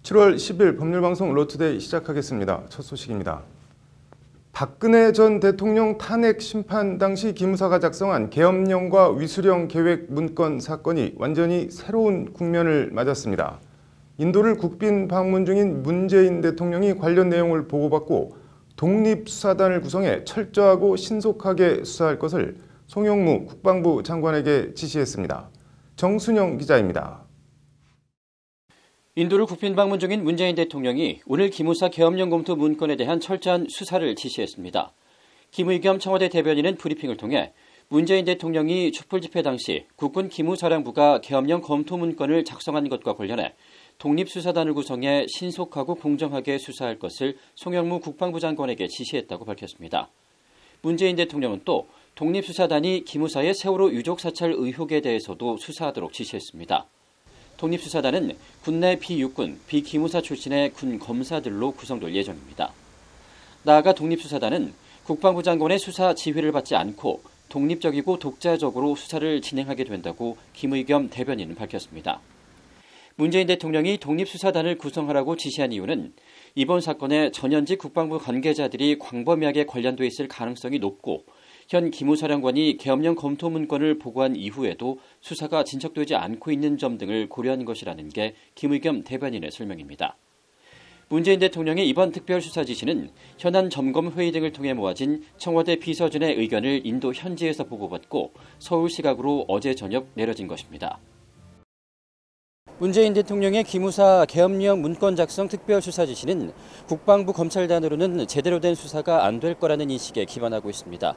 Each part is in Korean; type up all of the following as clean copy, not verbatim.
7월 10일 법률방송 로투데이 시작하겠습니다. 첫 소식입니다. 박근혜 전 대통령 탄핵 심판 당시 기무사가 작성한 계엄령과 위수령 계획 문건 사건이 완전히 새로운 국면을 맞았습니다. 인도를 국빈 방문 중인 문재인 대통령이 관련 내용을 보고받고 독립수사단을 구성해 철저하고 신속하게 수사할 것을 송영무 국방부 장관에게 지시했습니다. 정순영 기자입니다. 인도를 국빈 방문 중인 문재인 대통령이 오늘 기무사 계엄령 검토 문건에 대한 철저한 수사를 지시했습니다. 김의겸 청와대 대변인은 브리핑을 통해 문재인 대통령이 촛불 집회 당시 국군 기무사령부가 계엄령 검토 문건을 작성한 것과 관련해 독립수사단을 구성해 신속하고 공정하게 수사할 것을 송영무 국방부 장관에게 지시했다고 밝혔습니다. 문재인 대통령은 또 독립수사단이 기무사의 세월호 유족 사찰 의혹에 대해서도 수사하도록 지시했습니다. 독립수사단은 군내 비육군, 비기무사 출신의 군 검사들로 구성될 예정입니다. 나아가 독립수사단은 국방부 장관의 수사 지휘를 받지 않고 독립적이고 독자적으로 수사를 진행하게 된다고 김의겸 대변인은 밝혔습니다. 문재인 대통령이 독립수사단을 구성하라고 지시한 이유는 이번 사건에 전현직 국방부 관계자들이 광범위하게 관련돼 있을 가능성이 높고 현 기무사령관이 계엄령 검토 문건을 보고한 이후에도 수사가 진척되지 않고 있는 점 등을 고려한 것이라는 게 김의겸 대변인의 설명입니다. 문재인 대통령의 이번 특별수사 지시는 현안 점검 회의 등을 통해 모아진 청와대 비서진의 의견을 인도 현지에서 보고받고 서울 시각으로 어제 저녁 내려진 것입니다. 문재인 대통령의 기무사 계엄령 문건 작성 특별수사 지시는 국방부 검찰단으로는 제대로 된 수사가 안 될 거라는 인식에 기반하고 있습니다.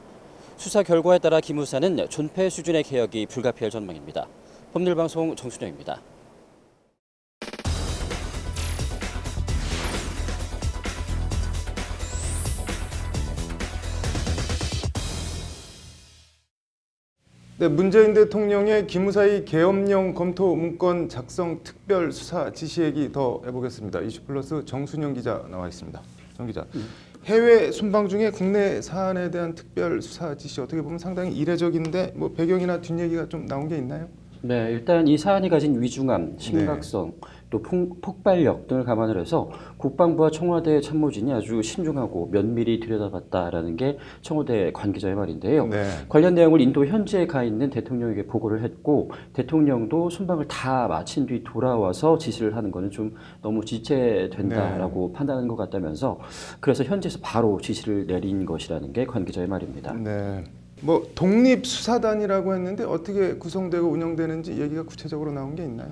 수사 결과에 따라 기무사는 존폐 수준의 개혁이 불가피할 전망입니다. 법률방송 정순영입니다. 네, 문재인 대통령의 기무사의 계엄령 검토 문건 작성 특별 수사 지시 얘기 더 해보겠습니다. 이슈플러스 정순영 기자 나와 있습니다. 정 기자, 해외 순방 중에 국내 사안에 대한 특별 수사 지시 어떻게 보면 상당히 이례적인데 뭐 배경이나 뒷얘기가 좀 나온 게 있나요? 네, 일단 이 사안이 가진 위중함, 심각성, 또 폭발력 등을 감안을 해서 국방부와 청와대 참모진이 아주 신중하고 면밀히 들여다봤다라는 게 청와대 관계자의 말인데요. 관련 내용을 인도 현지에 가 있는 대통령에게 보고를 했고 대통령도 순방을 다 마친 뒤 돌아와서 지시를 하는 것은 좀 너무 지체된다라고 판단하는 것 같다면서 그래서 현지에서 바로 지시를 내린 것이라는 게 관계자의 말입니다. 네. 뭐 독립수사단이라고 했는데 어떻게 구성되고 운영되는지 얘기가 구체적으로 나온 게 있나요?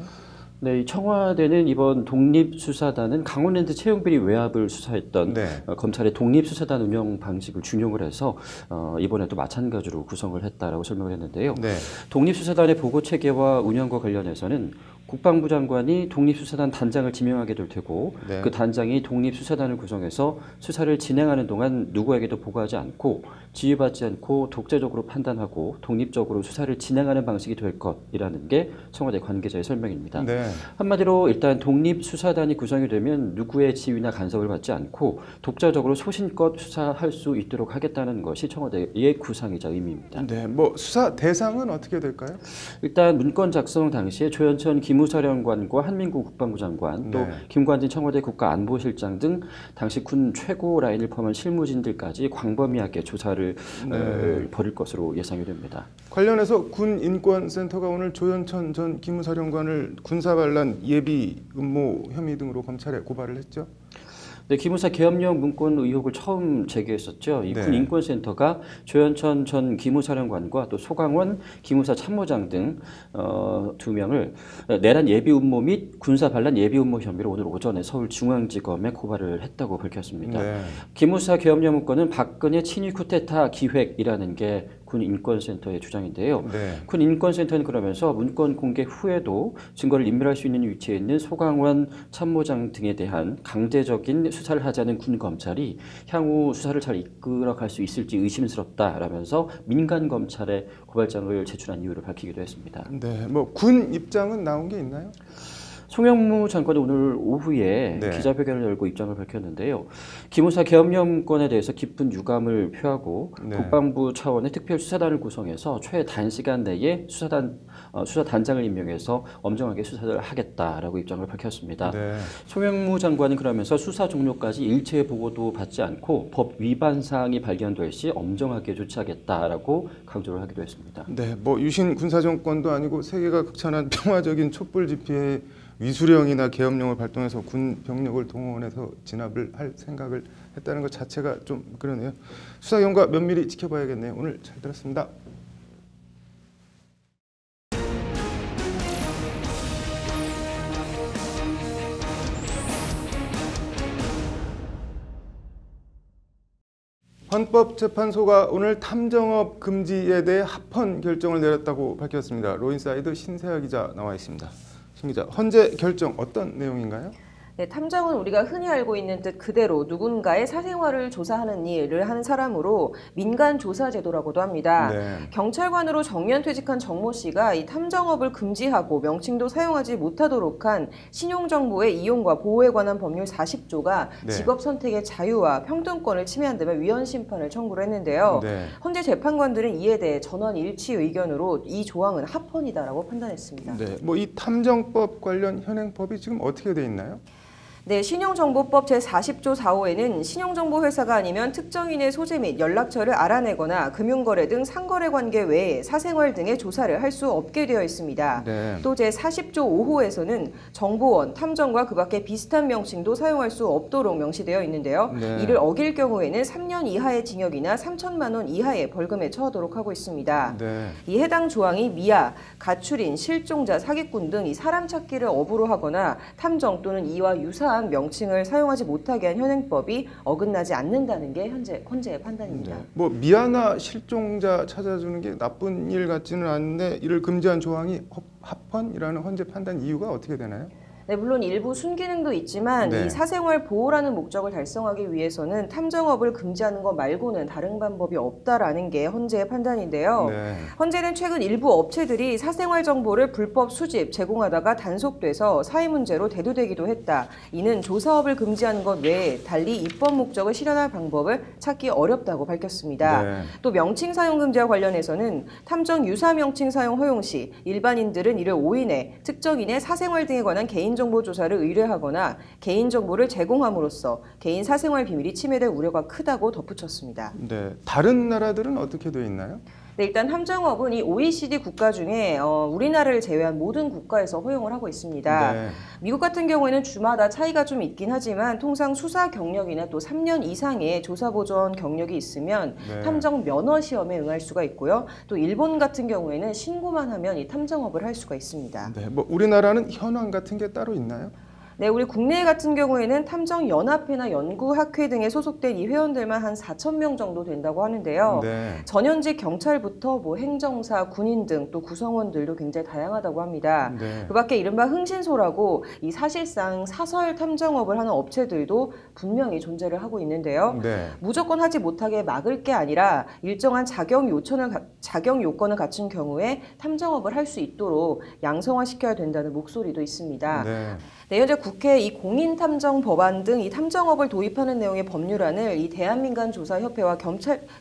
네, 청와대는 이번 독립수사단은 강원랜드 채용비리 외압을 수사했던 검찰의 독립수사단 운영 방식을 준용을 해서 이번에도 마찬가지로 구성을 했다라고 설명을 했는데요. 독립수사단의 보고 체계와 운영과 관련해서는 국방부 장관이 독립수사단 단장을 지명하게 될 테고 그 단장이 독립수사단을 구성해서 수사를 진행하는 동안 누구에게도 보고하지 않고 지휘받지 않고 독자적으로 판단하고 독립적으로 수사를 진행하는 방식이 될 것이라는 게 청와대 관계자의 설명입니다. 한마디로 일단 독립수사단이 구성이 되면 누구의 지휘나 간섭을 받지 않고 독자적으로 소신껏 수사할 수 있도록 하겠다는 것이 청와대의 구상이자 의미입니다. 네, 뭐 수사 대상은 어떻게 될까요? 일단 문건 작성 당시에 조현천 기무사령관과 한민구 국방부 장관 또 김관진 청와대 국가안보실장 등 당시 군 최고 라인을 포함한 실무진들까지 광범위하게 조사를 벌일 것으로 예상이 됩니다. 관련해서 군인권센터가 오늘 조현천 전 기무사령관을 군사반란 예비 음모 혐의 등으로 검찰에 고발을 했죠. 네, 기무사 계엄령 문건 의혹을 처음 제기했었죠. 이 군인권센터가 조현천 전 기무사령관과 또 소강원 기무사 참모장 등 2명을 내란 예비 음모 및 군사 반란 예비 음모 혐의로 오늘 오전에 서울중앙지검에 고발을 했다고 밝혔습니다. 기무사 계엄령 문건은 박근혜 친위 쿠데타 기획이라는 게 군인권센터의 주장인데요. 군인권센터는 그러면서 문건 공개 후에도 증거를 인멸할 수 있는 위치에 있는 소강원 참모장 등에 대한 강제적인 수사를 하자는 군 검찰이 향후 수사를 잘 이끌어갈 수 있을지 의심스럽다라면서 민간 검찰에 고발장을 제출한 이유를 밝히기도 했습니다. 네, 뭐 군 입장은 나온 게 있나요? 송영무 장관이 오늘 오후에 네. 기자회견을 열고 입장을 밝혔는데요. 기무사 계엄령권에 대해서 깊은 유감을 표하고 네. 국방부 차원의 특별수사단을 구성해서 최단시간 내에 수사단장을 임명해서 엄정하게 수사를 하겠다라고 입장을 밝혔습니다. 네. 송영무 장관은 그러면서 수사 종료까지 일체 보고도 받지 않고 법 위반 사항이 발견될 시 엄정하게 조치하겠다라고 강조를 하기도 했습니다. 네, 뭐 유신 군사 정권도 아니고 세계가 극찬한 평화적인 촛불 집회에 위수령이나 계엄령을 발동해서 군 병력을 동원해서 진압을 할 생각을 했다는 것 자체가 좀 그러네요. 수사 경과 면밀히 지켜봐야겠네요. 오늘 잘 들었습니다. 헌법재판소가 오늘 탐정업 금지에 대해 합헌 결정을 내렸다고 밝혔습니다. 로인사이드 신세아 기자 나와 있습니다. 신 기자, 헌재 결정 어떤 내용인가요? 네, 탐정은 우리가 흔히 알고 있는 뜻 그대로 누군가의 사생활을 조사하는 일을 하는 사람으로 민간 조사 제도라고도 합니다. 네. 경찰관으로 정년 퇴직한 정모 씨가 이 탐정업을 금지하고 명칭도 사용하지 못하도록 한 신용정보의 이용과 보호에 관한 법률 40조가 네. 직업 선택의 자유와 평등권을 침해한다며 위헌 심판을 청구를 했는데요. 네. 헌재 재판관들은 이에 대해 전원 일치 의견으로 이 조항은 합헌이다라고 판단했습니다. 네. 뭐 이 탐정법 관련 현행법이 지금 어떻게 돼 있나요? 네, 신용정보법 제40조 4호에는 신용정보회사가 아니면 특정인의 소재 및 연락처를 알아내거나 금융거래 등 상거래 관계 외에 사생활 등의 조사를 할 수 없게 되어 있습니다. 네. 또 제40조 5호에서는 정보원, 탐정과 그 밖에 비슷한 명칭도 사용할 수 없도록 명시되어 있는데요. 네. 이를 어길 경우에는 3년 이하의 징역이나 3천만 원 이하의 벌금에 처하도록 하고 있습니다. 네. 이 해당 조항이 미아, 가출인, 실종자, 사기꾼 등 이 사람 찾기를 업으로 하거나 탐정 또는 이와 유사한 명칭을 사용하지 못하게 한 현행법이 어긋나지 않는다는 게 헌재의 판단입니다. 네. 뭐 미아나 실종자 찾아주는 게 나쁜 일 같지는 않은데 이를 금지한 조항이 합헌이라는 헌재 판단 이유가 어떻게 되나요? 네, 물론 일부 순기능도 있지만 네. 이 사생활 보호라는 목적을 달성하기 위해서는 탐정업을 금지하는 것 말고는 다른 방법이 없다라는 게 헌재의 판단인데요. 네. 헌재는 최근 일부 업체들이 사생활 정보를 불법 수집, 제공하다가 단속돼서 사회 문제로 대두되기도 했다. 이는 조사업을 금지하는 것 외에 달리 입법 목적을 실현할 방법을 찾기 어렵다고 밝혔습니다. 네. 또 명칭 사용 금지와 관련해서는 탐정 유사 명칭 사용 허용 시 일반인들은 이를 오인해 특정인의 사생활 등에 관한 개인정보 조사를 의뢰하거나 개인정보를 제공함으로써 개인 사생활 비밀이 침해될 우려가 크다고 덧붙였습니다. 네. 다른 나라들은 어떻게 되어 있나요? 네, 일단 탐정업은 이 OECD 국가 중에 우리나라를 제외한 모든 국가에서 허용을 하고 있습니다. 네. 미국 같은 경우에는 주마다 차이가 좀 있긴 하지만 통상 수사 경력이나 또 3년 이상의 조사 보전 경력이 있으면 네. 탐정 면허 시험에 응할 수가 있고요. 또 일본 같은 경우에는 신고만 하면 이 탐정업을 할 수가 있습니다. 네. 뭐 우리나라는 현황 같은 게 따로 있나요? 네, 우리 국내 같은 경우에는 탐정연합회나 연구학회 등에 소속된 이 회원들만 한 4,000명 정도 된다고 하는데요. 네. 전현직 경찰부터 뭐 행정사, 군인 등 또 구성원들도 굉장히 다양하다고 합니다. 네. 그 밖에 이른바 흥신소라고 이 사실상 사설 탐정업을 하는 업체들도 분명히 존재를 하고 있는데요. 네. 무조건 하지 못하게 막을 게 아니라 일정한 자격 요건을 갖춘 경우에 탐정업을 할 수 있도록 양성화시켜야 된다는 목소리도 있습니다. 네. 네, 현재 국회 이 공인탐정 법안 등 이 탐정업을 도입하는 내용의 법률안을 이 대한민간조사협회와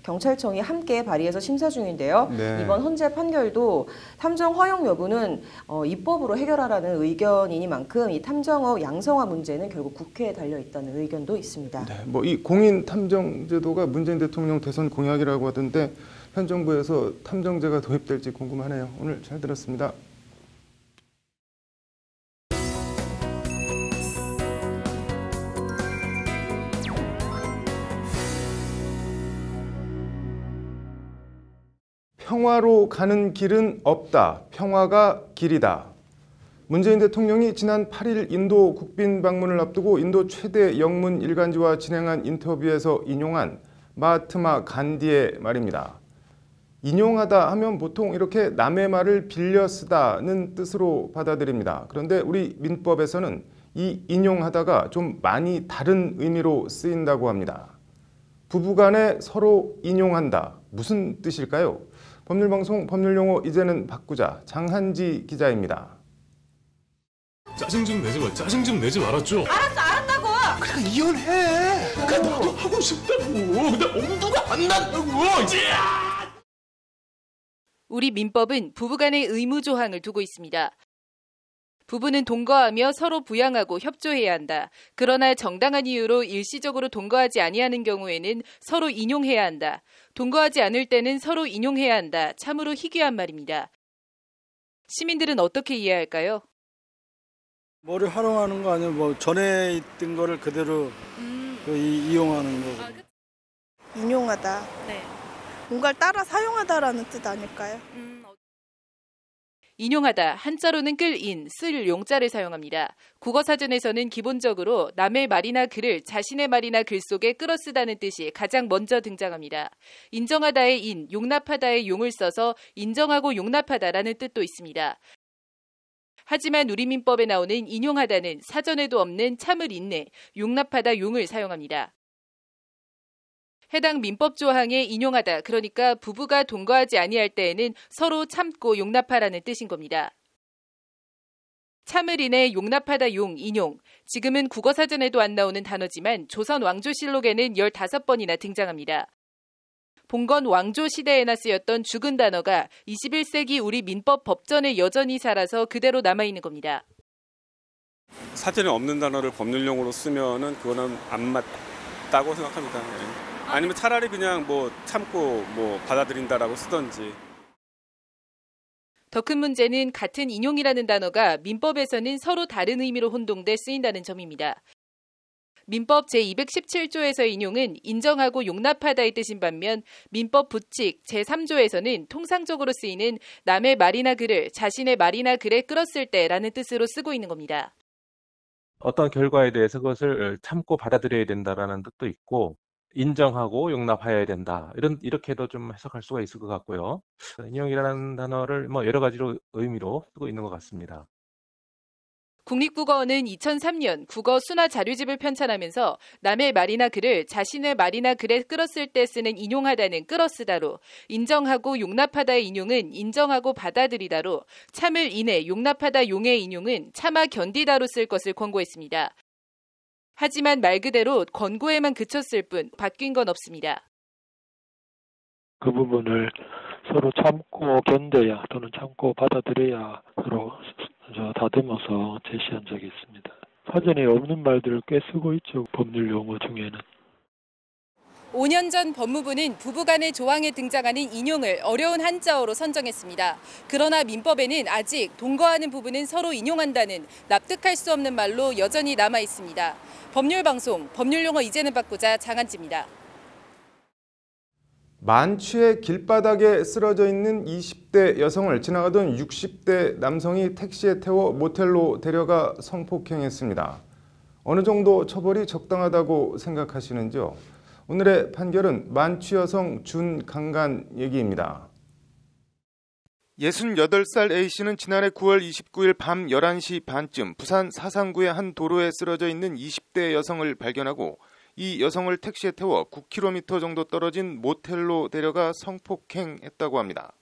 경찰청이 함께 발의해서 심사 중인데요. 네. 이번 헌재 판결도 탐정 허용 여부는 입법으로 해결하라는 의견이니만큼 이 탐정업 양성화 문제는 결국 국회에 달려 있다는 의견도 있습니다. 네. 뭐 이 공인 탐정 제도가 문재인 대통령 대선 공약이라고 하던데 현 정부에서 탐정제가 도입될지 궁금하네요. 오늘 잘 들었습니다. 평화로 가는 길은 없다. 평화가 길이다. 문재인 대통령이 지난 8일 인도 국빈 방문을 앞두고 인도 최대 영문 일간지와 진행한 인터뷰에서 인용한 마하트마 간디의 말입니다. 인용하다 하면 보통 이렇게 남의 말을 빌려 쓰다는 뜻으로 받아들입니다. 그런데 우리 민법에서는 이 인용하다가 좀 많이 다른 의미로 쓰인다고 합니다. 부부간에 서로 인용한다. 무슨 뜻일까요? 법률방송 법률용어 이제는 바꾸자 장한지 기자입니다. 짜증 좀 내지 마. 짜증 좀 내지 말았죠. 알았다고! 그러니까 이혼해. 그러니까 나도 하고 싶다고. 근데 엄두가 안 난다고. 이제. 우리 민법은 부부간의 의무 조항을 두고 있습니다. 부부는 동거하며 서로 부양하고 협조해야 한다. 그러나 정당한 이유로 일시적으로 동거하지 아니하는 경우에는 서로 인용해야 한다. 동거하지 않을 때는 서로 인용해야 한다. 참으로 희귀한 말입니다. 시민들은 어떻게 이해할까요? 뭐를 활용하는 거 아니면 뭐 전에 있던 거를 그대로 이용하는 거. 인용하다. 네. 뭔가를 따라 사용하다라는 뜻 아닐까요? 인용하다, 한자로는 끌인, 쓸 용자를 사용합니다. 국어사전에서는 기본적으로 남의 말이나 글을 자신의 말이나 글 속에 끌어 쓰다는 뜻이 가장 먼저 등장합니다. 인정하다의 인, 용납하다의 용을 써서 인정하고 용납하다라는 뜻도 있습니다. 하지만 우리 민법에 나오는 인용하다는 사전에도 없는 참을 인내, 용납하다 용을 사용합니다. 해당 민법 조항에 인용하다, 그러니까 부부가 동거하지 아니할 때에는 서로 참고 용납하라는 뜻인 겁니다. 참을 인해 용납하다 용, 인용. 지금은 국어사전에도 안 나오는 단어지만 조선 왕조실록에는 15번이나 등장합니다. 봉건 왕조 시대에나 쓰였던 죽은 단어가 21세기 우리 민법 법전에 여전히 살아서 그대로 남아있는 겁니다. 사전에 없는 단어를 법률용어로 쓰면은 그거는 안 맞다고 생각합니다. 아니면 차라리 그냥 뭐 참고 뭐 받아들인다라고 쓰던지. 더 큰 문제는 같은 인용이라는 단어가 민법에서는 서로 다른 의미로 혼동돼 쓰인다는 점입니다. 민법 제217조에서의 인용은 인정하고 용납하다의 뜻인 반면 민법 부칙 제3조에서는 통상적으로 쓰이는 남의 말이나 글을 자신의 말이나 글에 끌었을 때라는 뜻으로 쓰고 있는 겁니다. 어떤 결과에 대해서 그것을 참고 받아들여야 된다라는 뜻도 있고 인정하고 용납해야 된다. 이렇게도 좀 해석할 수가 있을 것 같고요. 인용이라는 단어를 여러 가지로 의미로 쓰고 있는 것 같습니다. 국립국어원은 2003년 국어 순화 자료집을 편찬하면서 남의 말이나 글을 자신의 말이나 글에 끌었을 때 쓰는 인용하다는 끌어쓰다로, 인정하고 용납하다의 인용은 인정하고 받아들이다로, 참을 인해 용납하다 용의 인용은 참아 견디다로 쓸 것을 권고했습니다. 하지만 말 그대로 권고에만 그쳤을 뿐 바뀐 건 없습니다. 그 부분을 서로 참고 견뎌야 또는 참고 받아들여야 서로 다듬어서 제시한 적이 있습니다. 사전에 없는 말들을 꽤 쓰고 있죠. 법률 용어 중에는. 5년 전 법무부는 부부간의 조항에 등장하는 인용을 어려운 한자어로 선정했습니다. 그러나 민법에는 아직 동거하는 부부는 서로 인용한다는 납득할 수 없는 말로 여전히 남아 있습니다. 법률방송, 법률용어 이제는 바꾸자 장한지입니다. 만취해 길바닥에 쓰러져 있는 20대 여성을 지나가던 60대 남성이 택시에 태워 모텔로 데려가 성폭행했습니다. 어느 정도 처벌이 적당하다고 생각하시는지요? 오늘의 판결은 만취 여성 준강간 얘기입니다. 68살 A씨는 지난해 9월 29일 밤 11시 반쯤 부산 사상구의 한 도로에 쓰러져 있는 20대 여성을 발견하고 이 여성을 택시에 태워 9km 정도 떨어진 모텔로 데려가 성폭행했다고 합니다.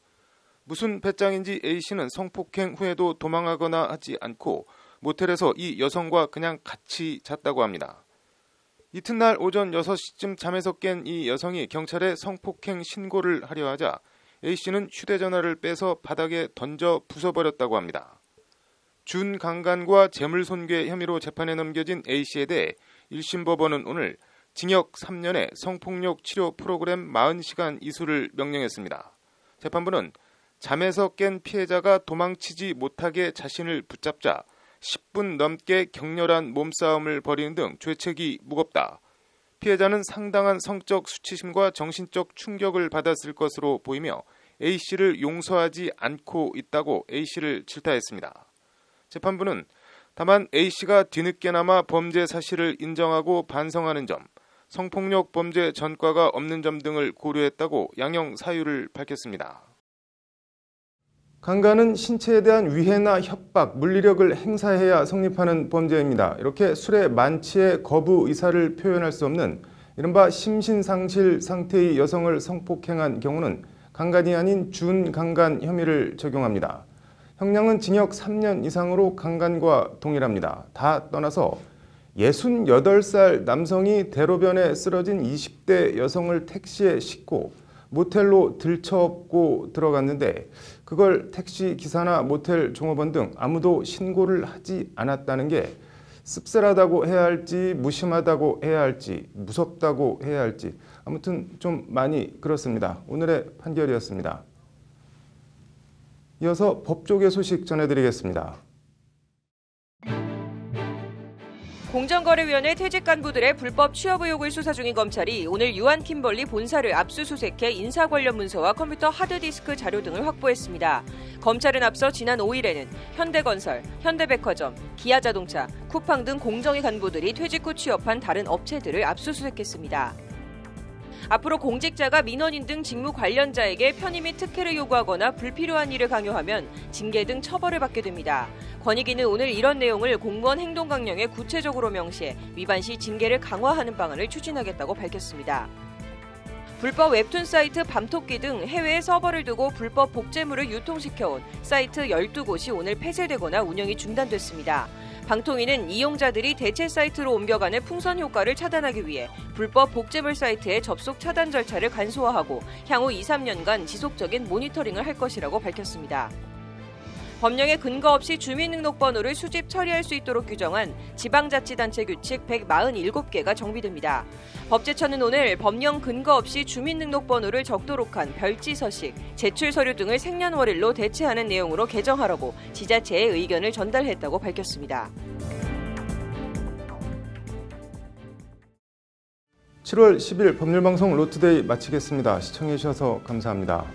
무슨 배짱인지 A씨는 성폭행 후에도 도망하거나 하지 않고 모텔에서 이 여성과 그냥 같이 잤다고 합니다. 이튿날 오전 6시쯤 잠에서 깬 이 여성이 경찰에 성폭행 신고를 하려 하자 A씨는 휴대전화를 빼서 바닥에 던져 부숴버렸다고 합니다. 준강간과 재물손괴 혐의로 재판에 넘겨진 A씨에 대해 1심 법원은 오늘 징역 3년에 성폭력 치료 프로그램 40시간 이수를 명령했습니다. 재판부는 잠에서 깬 피해자가 도망치지 못하게 자신을 붙잡자 10분 넘게 격렬한 몸싸움을 벌이는 등 죄책이 무겁다. 피해자는 상당한 성적 수치심과 정신적 충격을 받았을 것으로 보이며 A씨를 용서하지 않고 있다고 A씨를 질타했습니다. 재판부는 다만 A씨가 뒤늦게나마 범죄 사실을 인정하고 반성하는 점, 성폭력 범죄 전과가 없는 점 등을 고려했다고 양형 사유를 밝혔습니다. 강간은 신체에 대한 위해나 협박, 물리력을 행사해야 성립하는 범죄입니다. 이렇게 술에 만취해 거부 의사를 표현할 수 없는 이른바 심신상실 상태의 여성을 성폭행한 경우는 강간이 아닌 준강간 혐의를 적용합니다. 형량은 징역 3년 이상으로 강간과 동일합니다. 다 떠나서 68살 남성이 대로변에 쓰러진 20대 여성을 택시에 싣고 모텔로 들쳐업고 들어갔는데 그걸 택시 기사나 모텔 종업원 등 아무도 신고를 하지 않았다는 게 씁쓸하다고 해야 할지 무심하다고 해야 할지 무섭다고 해야 할지 아무튼 좀 많이 그렇습니다. 오늘의 판결이었습니다. 이어서 법조계 소식 전해드리겠습니다. 공정거래위원회 퇴직 간부들의 불법 취업 의혹을 수사 중인 검찰이 오늘 유한 킴벌리 본사를 압수수색해 인사 관련 문서와 컴퓨터 하드디스크 자료 등을 확보했습니다. 검찰은 앞서 지난 5일에는 현대건설, 현대백화점, 기아자동차, 쿠팡 등 공정위 간부들이 퇴직 후 취업한 다른 업체들을 압수수색했습니다. 앞으로 공직자가 민원인 등 직무 관련자에게 편의 및 특혜를 요구하거나 불필요한 일을 강요하면 징계 등 처벌을 받게 됩니다. 권익위는 오늘 이런 내용을 공무원 행동강령에 구체적으로 명시해 위반 시 징계를 강화하는 방안을 추진하겠다고 밝혔습니다. 불법 웹툰 사이트 밤토끼 등 해외에 서버를 두고 불법 복제물을 유통시켜온 사이트 12곳이 오늘 폐쇄되거나 운영이 중단됐습니다. 방통위는 이용자들이 대체 사이트로 옮겨가는 풍선 효과를 차단하기 위해 불법 복제물 사이트의 접속 차단 절차를 간소화하고 향후 2-3년간 지속적인 모니터링을 할 것이라고 밝혔습니다. 법령에 근거 없이 주민등록번호를 수집 처리할 수 있도록 규정한 지방자치단체 규칙 147개가 정비됩니다. 법제처는 오늘 법령 근거 없이 주민등록번호를 적도록 한 별지 서식, 제출 서류 등을 생년월일로 대체하는 내용으로 개정하라고 지자체에 의견을 전달했다고 밝혔습니다. 7월 10일 법률방송 로투데이 마치겠습니다. 시청해 주셔서 감사합니다.